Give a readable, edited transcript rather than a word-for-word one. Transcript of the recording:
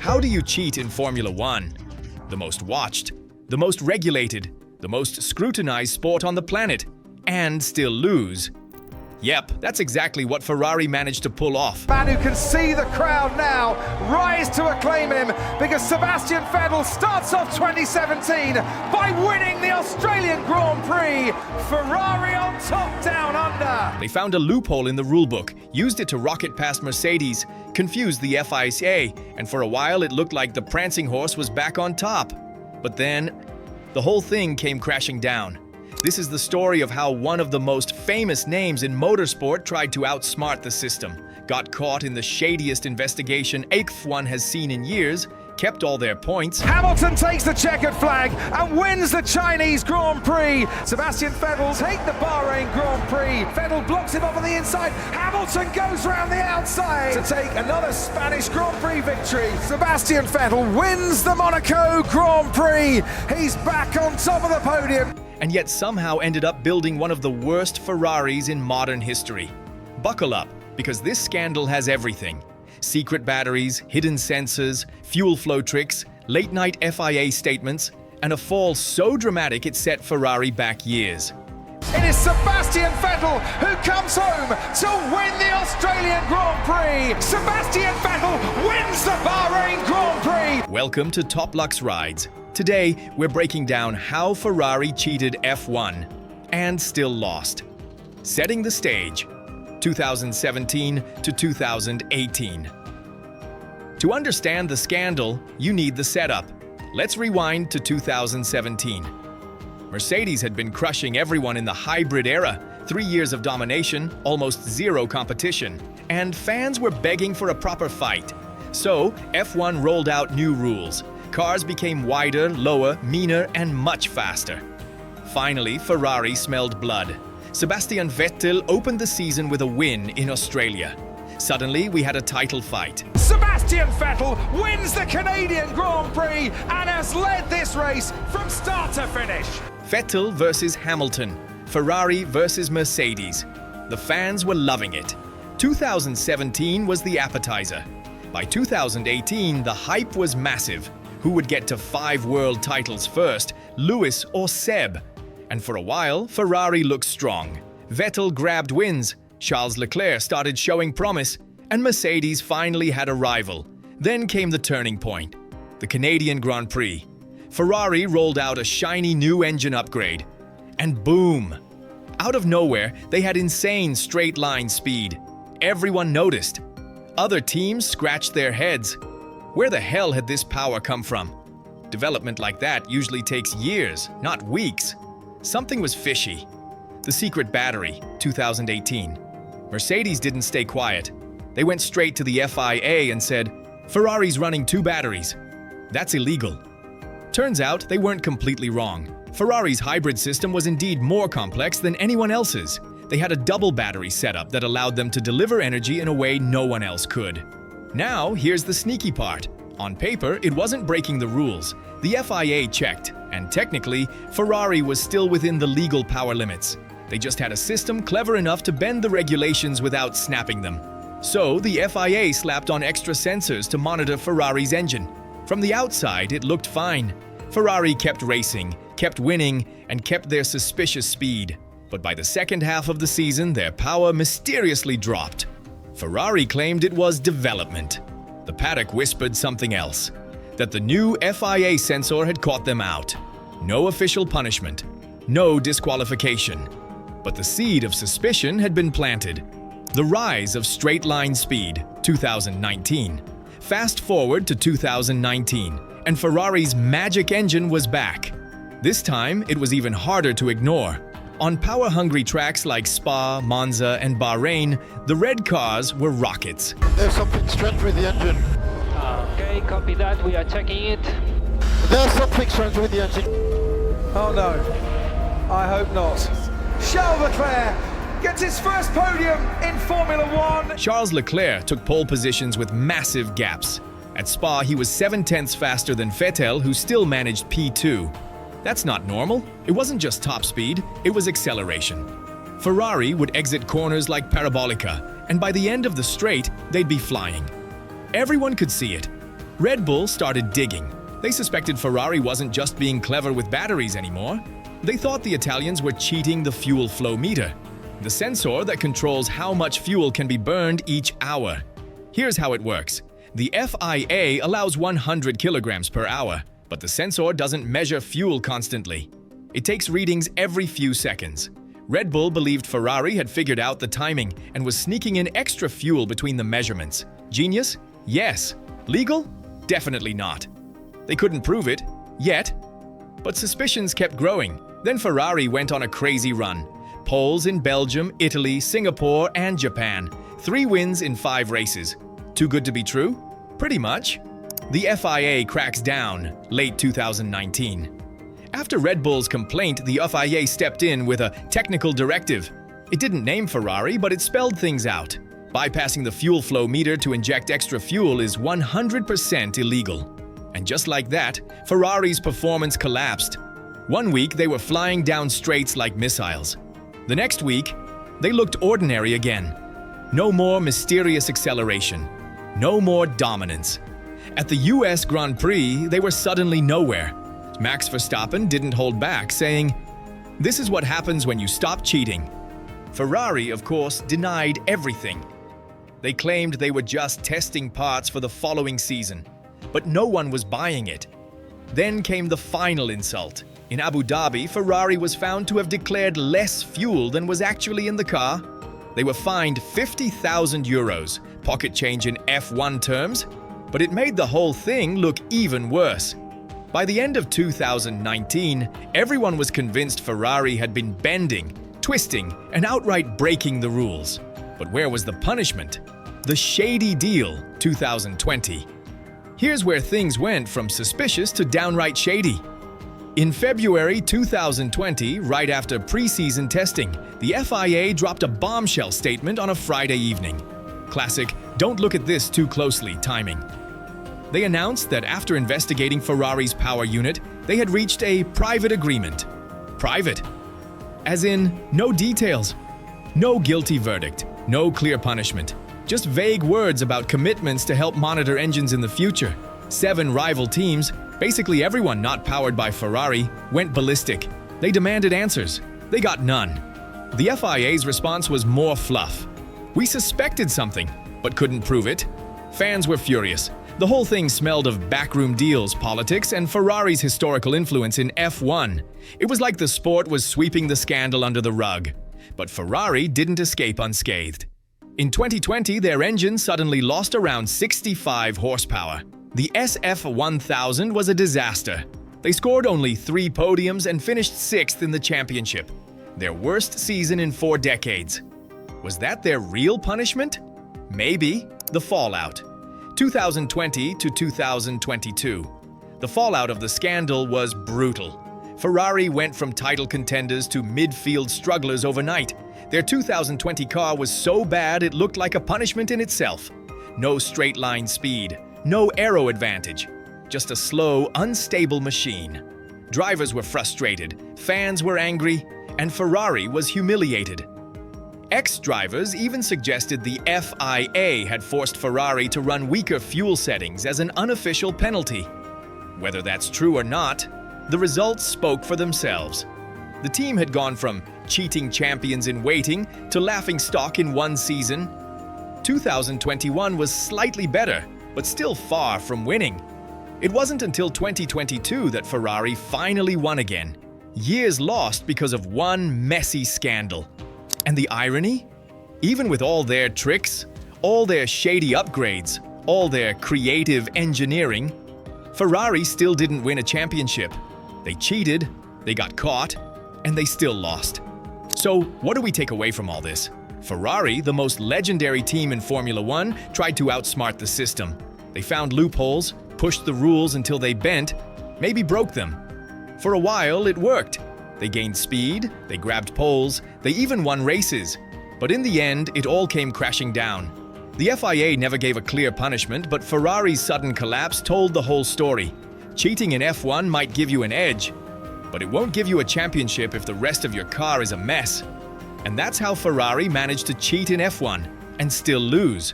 How do you cheat in Formula One? The most watched, the most regulated, the most scrutinized sport on the planet, and still lose. Yep, that's exactly what Ferrari managed to pull off. Man who can see the crowd now rise to acclaim him because Sebastian Vettel starts off 2017 by winning the Australian Grand Prix. Ferrari on top, down under. They found a loophole in the rulebook, used it to rocket past Mercedes, confused the FIA, and for a while it looked like the Prancing Horse was back on top. But then, the whole thing came crashing down. This is the story of how one of the most famous names in motorsport tried to outsmart the system, got caught in the shadiest investigation F1 has seen in years, kept all their points. Hamilton takes the checkered flag and wins the Chinese Grand Prix. Sebastian Vettel takes the Bahrain Grand Prix. Vettel blocks him off on the inside. Hamilton goes round the outside to take another Spanish Grand Prix victory. Sebastian Vettel wins the Monaco Grand Prix. He's back on top of the podium. And yet somehow ended up building one of the worst Ferraris in modern history. Buckle up, because this scandal has everything. Secret batteries, hidden sensors, fuel flow tricks, late-night FIA statements, and a fall so dramatic it set Ferrari back years. It is Sebastian Vettel who comes home to win the Australian Grand Prix. Sebastian Vettel wins the Bahrain Grand Prix. Welcome to Top Lux Rides. Today, we're breaking down how Ferrari cheated F1 and still lost. Setting the stage, 2017 to 2018. To understand the scandal, you need the setup. Let's rewind to 2017. Mercedes had been crushing everyone in the hybrid era, 3 years of domination, almost zero competition, and fans were begging for a proper fight. So, F1 rolled out new rules. Cars became wider, lower, meaner, and much faster. Finally, Ferrari smelled blood. Sebastian Vettel opened the season with a win in Australia. Suddenly, we had a title fight. Sebastian Vettel wins the Canadian Grand Prix and has led this race from start to finish. Vettel versus Hamilton, Ferrari versus Mercedes. The fans were loving it. 2017 was the appetizer. By 2018, the hype was massive. Who would get to 5 world titles first, Lewis or Seb? And for a while, Ferrari looked strong. Vettel grabbed wins, Charles Leclerc started showing promise, and Mercedes finally had a rival. Then came the turning point, the Canadian Grand Prix. Ferrari rolled out a shiny new engine upgrade. And boom! Out of nowhere, they had insane straight-line speed. Everyone noticed. Other teams scratched their heads. Where the hell had this power come from? Development like that usually takes years, not weeks. Something was fishy. The secret battery, 2018. Mercedes didn't stay quiet. They went straight to the FIA and said, "Ferrari's running 2 batteries. That's illegal." Turns out they weren't completely wrong. Ferrari's hybrid system was indeed more complex than anyone else's. They had a double battery setup that allowed them to deliver energy in a way no one else could. Now, here's the sneaky part. On paper, it wasn't breaking the rules. The FIA checked, and technically, Ferrari was still within the legal power limits. They just had a system clever enough to bend the regulations without snapping them. So, the FIA slapped on extra sensors to monitor Ferrari's engine. From the outside, it looked fine. Ferrari kept racing, kept winning, and kept their suspicious speed. But by the second half of the season, their power mysteriously dropped. Ferrari claimed it was development. The paddock whispered something else, that the new FIA sensor had caught them out. No official punishment, no disqualification. But the seed of suspicion had been planted. The rise of straight-line speed, 2019. Fast forward to 2019, and Ferrari's magic engine was back. This time, it was even harder to ignore. On power-hungry tracks like Spa, Monza, and Bahrain, the red cars were rockets. There's something strange with the engine. Okay, copy that. We are checking it. There's something strange with the engine. Oh no, I hope not. Charles Leclerc gets his first podium in Formula One. Charles Leclerc took pole positions with massive gaps. At Spa, he was 7/10 faster than Vettel, who still managed P2. That's not normal. It wasn't just top speed, it was acceleration. Ferrari would exit corners like parabolica, and by the end of the straight, they'd be flying. Everyone could see it. Red Bull started digging. They suspected Ferrari wasn't just being clever with batteries anymore. They thought the Italians were cheating the fuel flow meter, the sensor that controls how much fuel can be burned each hour. Here's how it works. The FIA allows 100 kilograms per hour, but the sensor doesn't measure fuel constantly. It takes readings every few seconds. Red Bull believed Ferrari had figured out the timing and was sneaking in extra fuel between the measurements. Genius? Yes. Legal? Definitely not. They couldn't prove it, yet. But suspicions kept growing. Then Ferrari went on a crazy run. Poles in Belgium, Italy, Singapore, and Japan. 3 wins in 5 races. Too good to be true? Pretty much. The FIA cracks down late 2019. After Red Bull's complaint, the FIA stepped in with a technical directive. It didn't name Ferrari, but it spelled things out. Bypassing the fuel flow meter to inject extra fuel is 100% illegal. And just like that, Ferrari's performance collapsed. One week, they were flying down straights like missiles. The next week, they looked ordinary again. No more mysterious acceleration. No more dominance. At the US Grand Prix, they were suddenly nowhere. Max Verstappen didn't hold back, saying, "This is what happens when you stop cheating." Ferrari, of course, denied everything. They claimed they were just testing parts for the following season, but no one was buying it. Then came the final insult. In Abu Dhabi, Ferrari was found to have declared less fuel than was actually in the car. They were fined €50,000, pocket change in F1 terms, but it made the whole thing look even worse. By the end of 2019, everyone was convinced Ferrari had been bending, twisting, and outright breaking the rules. But where was the punishment? The shady deal, 2020. Here's where things went from suspicious to downright shady. In February 2020, right after preseason testing, the FIA dropped a bombshell statement on a Friday evening. Classic, don't look at this too closely timing. They announced that after investigating Ferrari's power unit, they had reached a private agreement. Private. As in, no details. No guilty verdict. No clear punishment. Just vague words about commitments to help monitor engines in the future. 7 rival teams, basically everyone not powered by Ferrari, went ballistic. They demanded answers. They got none. The FIA's response was more fluff. We suspected something, but couldn't prove it. Fans were furious. The whole thing smelled of backroom deals, politics, and Ferrari's historical influence in F1. It was like the sport was sweeping the scandal under the rug. But Ferrari didn't escape unscathed. In 2020, their engine suddenly lost around 65 horsepower. The SF1000 was a disaster. They scored only 3 podiums and finished 6th in the championship. Their worst season in 4 decades. Was that their real punishment? Maybe. The fallout. 2020 to 2022. The fallout of the scandal was brutal. Ferrari went from title contenders to midfield strugglers overnight. Their 2020 car was so bad it looked like a punishment in itself. No straight-line speed, no aero advantage, just a slow, unstable machine. Drivers were frustrated, fans were angry, and Ferrari was humiliated. Ex-drivers even suggested the FIA had forced Ferrari to run weaker fuel settings as an unofficial penalty. Whether that's true or not, the results spoke for themselves. The team had gone from cheating champions in waiting to laughing stock in one season. 2021 was slightly better, but still far from winning. It wasn't until 2022 that Ferrari finally won again. Years lost because of one messy scandal. And the irony? Even with all their tricks, all their shady upgrades, all their creative engineering, Ferrari still didn't win a championship. They cheated, they got caught, and they still lost. So, what do we take away from all this? Ferrari, the most legendary team in Formula One, tried to outsmart the system. They found loopholes, pushed the rules until they bent, maybe broke them. For a while, it worked. They gained speed, they grabbed poles, they even won races. But in the end, it all came crashing down. The FIA never gave a clear punishment, but Ferrari's sudden collapse told the whole story. Cheating in F1 might give you an edge, but it won't give you a championship if the rest of your car is a mess. And that's how Ferrari managed to cheat in F1 and still lose.